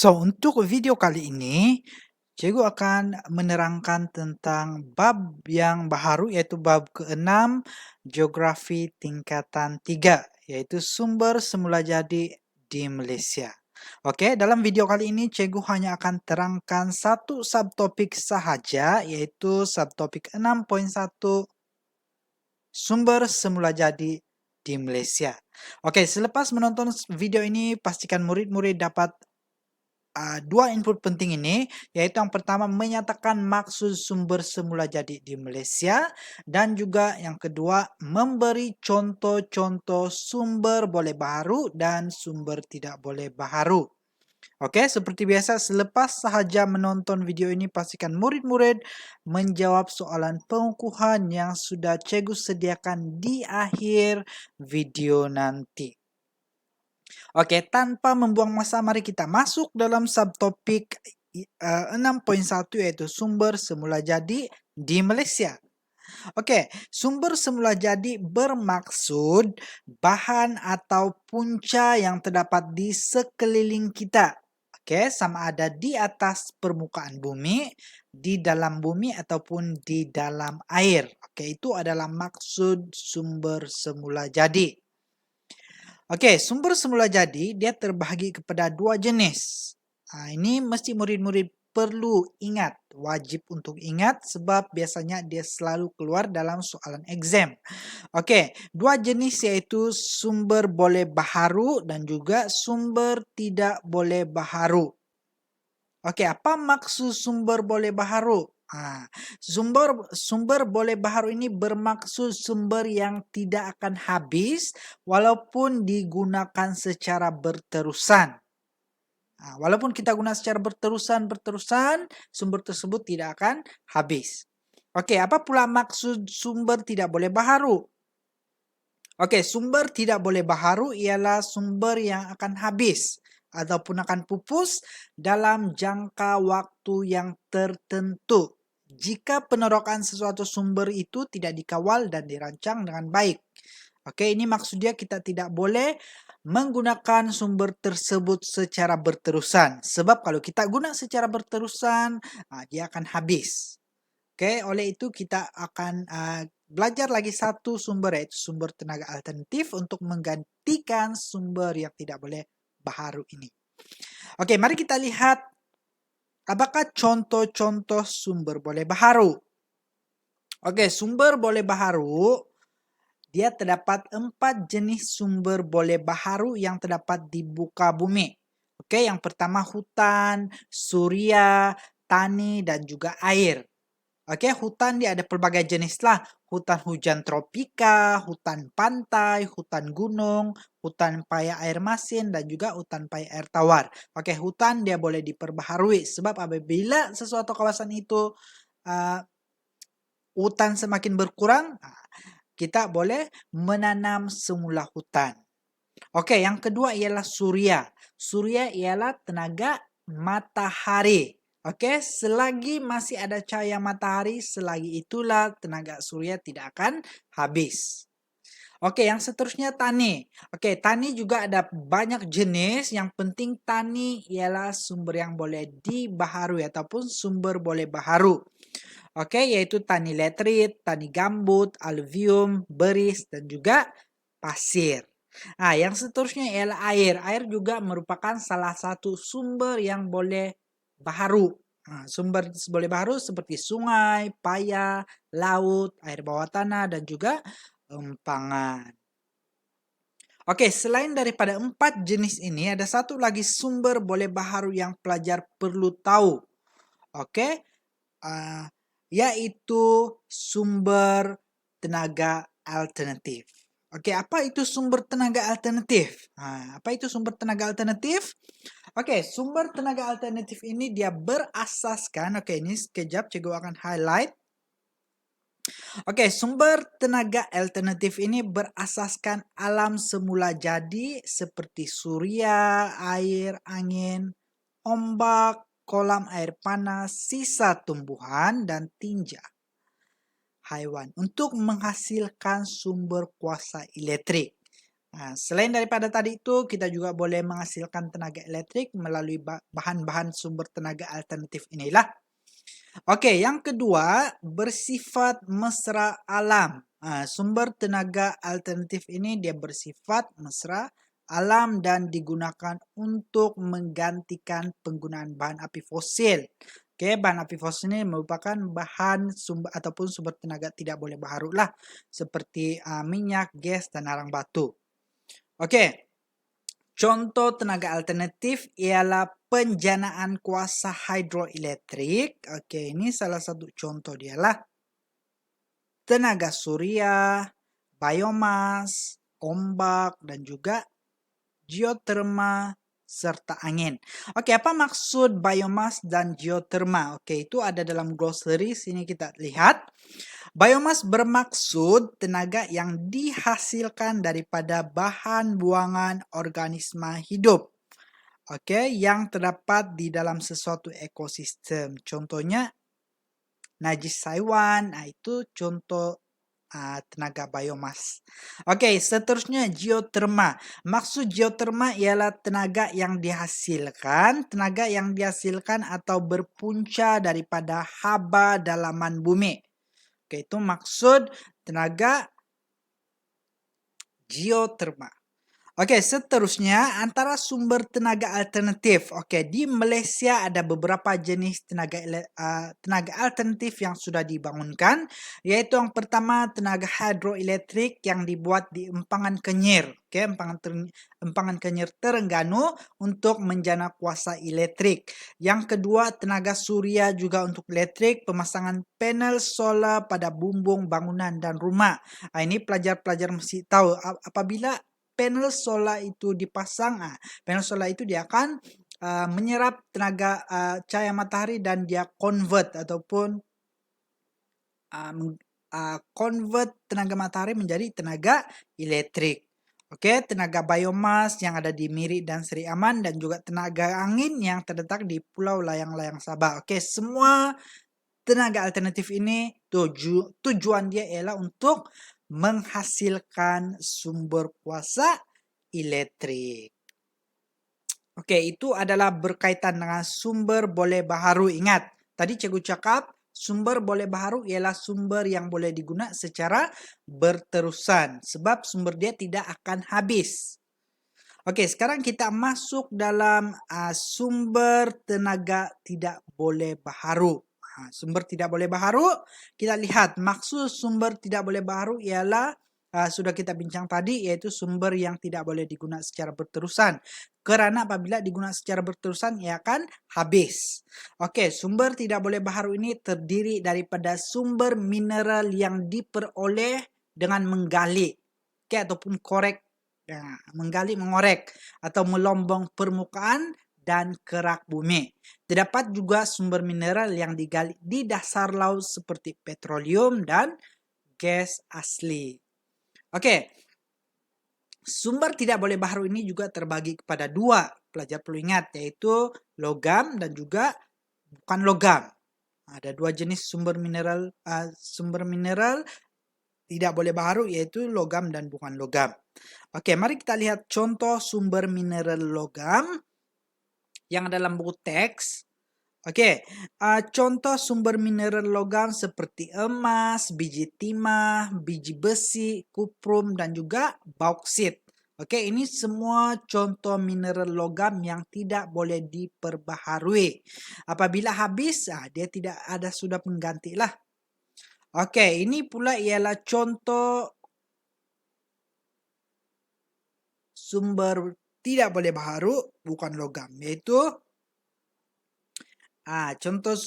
Untuk video kali ini, cikgu akan menerangkan tentang bab yang baru, yaitu bab ke-6, Geografi tingkatan 3, yaitu sumber semula jadi di Malaysia. Oke, dalam video kali ini cikgu hanya akan terangkan satu subtopik sahaja, yaitu subtopik 6.1, sumber semula jadi di Malaysia. Oke, selepas menonton video ini, pastikan murid-murid dapat dua input penting ini, yaitu yang pertama menyatakan maksud sumber semula jadi di Malaysia, dan juga yang kedua memberi contoh-contoh sumber boleh baharu dan sumber tidak boleh baharu. Oke, seperti biasa selepas sahaja menonton video ini, pastikan murid-murid menjawab soalan pengukuhan yang sudah cikgu sediakan di akhir video nanti. Oke, tanpa membuang masa, mari kita masuk dalam subtopik 6.1, yaitu sumber semula jadi di Malaysia. Oke, sumber semula jadi bermaksud bahan atau punca yang terdapat di sekeliling kita. Oke, sama ada di atas permukaan bumi, di dalam bumi, ataupun di dalam air. Oke, itu adalah maksud sumber semula jadi. Oke, sumber semula jadi dia terbahagi kepada dua jenis. Ini mesti murid-murid perlu ingat, wajib untuk ingat sebab biasanya dia selalu keluar dalam soalan exam. Oke, dua jenis yaitu sumber boleh baharu dan juga sumber tidak boleh baharu. Oke, apa maksud sumber boleh baharu? Sumber boleh baharu ini bermaksud sumber yang tidak akan habis walaupun digunakan secara berterusan. Walaupun kita guna secara berterusan, sumber tersebut tidak akan habis. Oke, apa pula maksud sumber tidak boleh baharu? Oke, sumber tidak boleh baharu ialah sumber yang akan habis ataupun akan pupus dalam jangka waktu yang tertentu jika penerokan sesuatu sumber itu tidak dikawal dan dirancang dengan baik. Oke, ini maksudnya kita tidak boleh menggunakan sumber tersebut secara berterusan. Sebab kalau kita guna secara berterusan, dia akan habis. Oke, oleh itu kita akan belajar lagi satu sumber, yaitu sumber tenaga alternatif untuk menggantikan sumber yang tidak boleh baharu ini. Oke, mari kita lihat apakah contoh-contoh sumber boleh baharu. Oke, sumber boleh baharu, dia terdapat 4 jenis sumber boleh baharu yang terdapat di muka bumi. Oke, yang pertama hutan, surya, tani, dan juga air. Oke, hutan dia ada pelbagai jenis lah. Hutan hujan tropika, hutan pantai, hutan gunung, hutan paya air masin, dan juga hutan paya air tawar. Oke, hutan dia boleh diperbaharui sebab apabila sesuatu kawasan itu hutan semakin berkurang, kita boleh menanam semula hutan. Oke, yang kedua ialah surya. Surya ialah tenaga matahari. Oke, selagi masih ada cahaya matahari, selagi itulah tenaga surya tidak akan habis. Oke, yang seterusnya tani. Oke, tani juga ada banyak jenis. Yang penting tani ialah sumber yang boleh dibaharui ataupun sumber boleh baharu. Oke, yaitu tani letrit, tani gambut, aluvium, beris, dan juga pasir. Yang seterusnya ialah air. Air juga merupakan salah satu sumber yang boleh baharu. Sumber boleh baharu seperti sungai, paya, laut, air bawah tanah, dan juga empangan. Oke, selain daripada 4 jenis ini, ada satu lagi sumber boleh baharu yang pelajar perlu tahu. Oke, yaitu sumber tenaga alternatif. Oke, apa itu sumber tenaga alternatif? Apa itu sumber tenaga alternatif? Oke, sumber tenaga alternatif ini dia berasaskan, oke ini sekejap cikgu akan highlight. Oke, sumber tenaga alternatif ini berasaskan alam semula jadi seperti surya, air, angin, ombak, kolam air panas, sisa tumbuhan, dan tinja haiwan untuk menghasilkan sumber kuasa elektrik. Nah, selain daripada tadi itu, kita juga boleh menghasilkan tenaga elektrik melalui bahan-bahan sumber tenaga alternatif inilah. Oke, yang kedua, bersifat mesra alam. Sumber tenaga alternatif ini dia bersifat mesra alam dan digunakan untuk menggantikan penggunaan bahan api fosil. Oke, bahan api fosil ini merupakan bahan sumber ataupun sumber tenaga tidak boleh baharu lah, seperti minyak, gas, dan arang batu. Oke, contoh tenaga alternatif ialah penjanaan kuasa hidroelektrik. Oke, ini salah satu contoh dialah tenaga surya, biomas, ombak, dan juga geoterma serta angin. Oke, apa maksud biomas dan geoterma? Oke, itu ada dalam glossary. Sini kita lihat. Biomas bermaksud tenaga yang dihasilkan daripada bahan buangan organisme hidup. Oke, yang terdapat di dalam sesuatu ekosistem. Contohnya najis haiwan, itu contoh tenaga biomas. Oke, seterusnya geoterma. Maksud geoterma ialah tenaga yang dihasilkan atau berpunca daripada haba dalaman bumi. Oke, itu maksud tenaga geoterma. Oke, seterusnya antara sumber tenaga alternatif. Oke, di Malaysia ada beberapa jenis tenaga alternatif yang sudah dibangunkan, yaitu yang pertama tenaga hidroelektrik yang dibuat di Empangan Kenyir. Oke, Empangan Kenyir Terengganu untuk menjana kuasa elektrik. Yang kedua tenaga surya juga untuk elektrik, pemasangan panel solar pada bumbung bangunan dan rumah. Ini pelajar-pelajar mesti tahu apabila panel solar itu dipasang, panel solar itu dia akan menyerap tenaga cahaya matahari dan dia convert ataupun convert tenaga matahari menjadi tenaga elektrik. Oke, tenaga biomas yang ada di Miri dan Seri Aman dan juga tenaga angin yang terletak di Pulau Layang-Layang Sabah. Oke, semua tenaga alternatif ini tujuan dia ialah untuk menghasilkan sumber kuasa elektrik. Oke, itu adalah berkaitan dengan sumber boleh baharu. Ingat, tadi cikgu cakap sumber boleh baharu ialah sumber yang boleh digunakan secara berterusan. Sebab sumber dia tidak akan habis. Oke, sekarang kita masuk dalam sumber tenaga tidak boleh baharu. Sumber tidak boleh baharu, kita lihat maksud sumber tidak boleh baharu ialah sudah kita bincang tadi, yaitu sumber yang tidak boleh digunakan secara berterusan. Karena apabila digunakan secara berterusan, ia akan habis. Oke, sumber tidak boleh baharu ini terdiri daripada sumber mineral yang diperoleh dengan menggali, ataupun korek, menggali, mengorek, atau melombong permukaan dan kerak bumi. Terdapat juga sumber mineral yang digali di dasar laut seperti petroleum dan gas asli. Oke, sumber tidak boleh baharu ini juga terbagi kepada dua. Pelajar perlu ingat, yaitu logam dan juga bukan logam. Ada dua jenis sumber mineral tidak boleh baharu, yaitu logam dan bukan logam. Oke, mari kita lihat contoh sumber mineral logam yang dalam buku teks. Oke, contoh sumber mineral logam seperti emas, biji timah, biji besi, kuprum, dan juga bauksit. Oke, ini semua contoh mineral logam yang tidak boleh diperbaharui. Apabila habis, dia tidak ada sudah pengganti lah. Oke, ini pula ialah contoh sumber tidak boleh baharu, bukan logam, yaitu contoh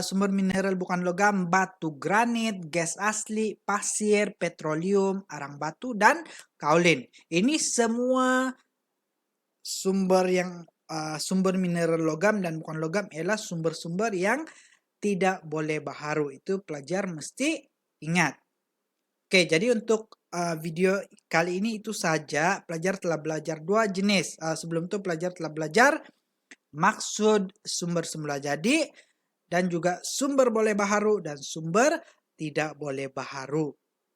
sumber mineral bukan logam: batu granit, gas asli, pasir, petroleum, arang batu, dan kaolin. Ini semua sumber mineral logam dan bukan logam ialah sumber-sumber yang tidak boleh baharu. Itu pelajar mesti ingat. Oke, jadi untuk video kali ini itu saja. Pelajar telah belajar dua jenis. Sebelum itu pelajar telah belajar maksud sumber semula jadi dan juga sumber boleh baharu dan sumber tidak boleh baharu.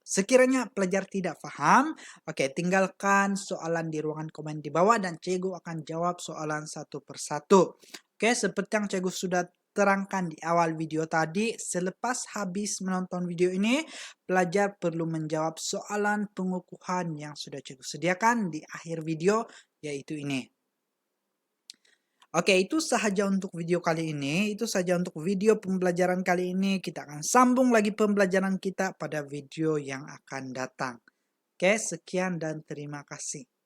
Sekiranya pelajar tidak paham, oke, tinggalkan soalan di ruangan komen di bawah dan Cikgu akan jawab soalan satu persatu. Oke, seperti yang Cikgu sudah terangkan di awal video tadi, selepas habis menonton video ini, pelajar perlu menjawab soalan pengukuhan yang sudah Cikgu sediakan di akhir video, yaitu ini. Oke, itu sahaja untuk video kali ini. Itu saja untuk video pembelajaran kali ini. Kita akan sambung lagi pembelajaran kita pada video yang akan datang. Oke, sekian dan terima kasih.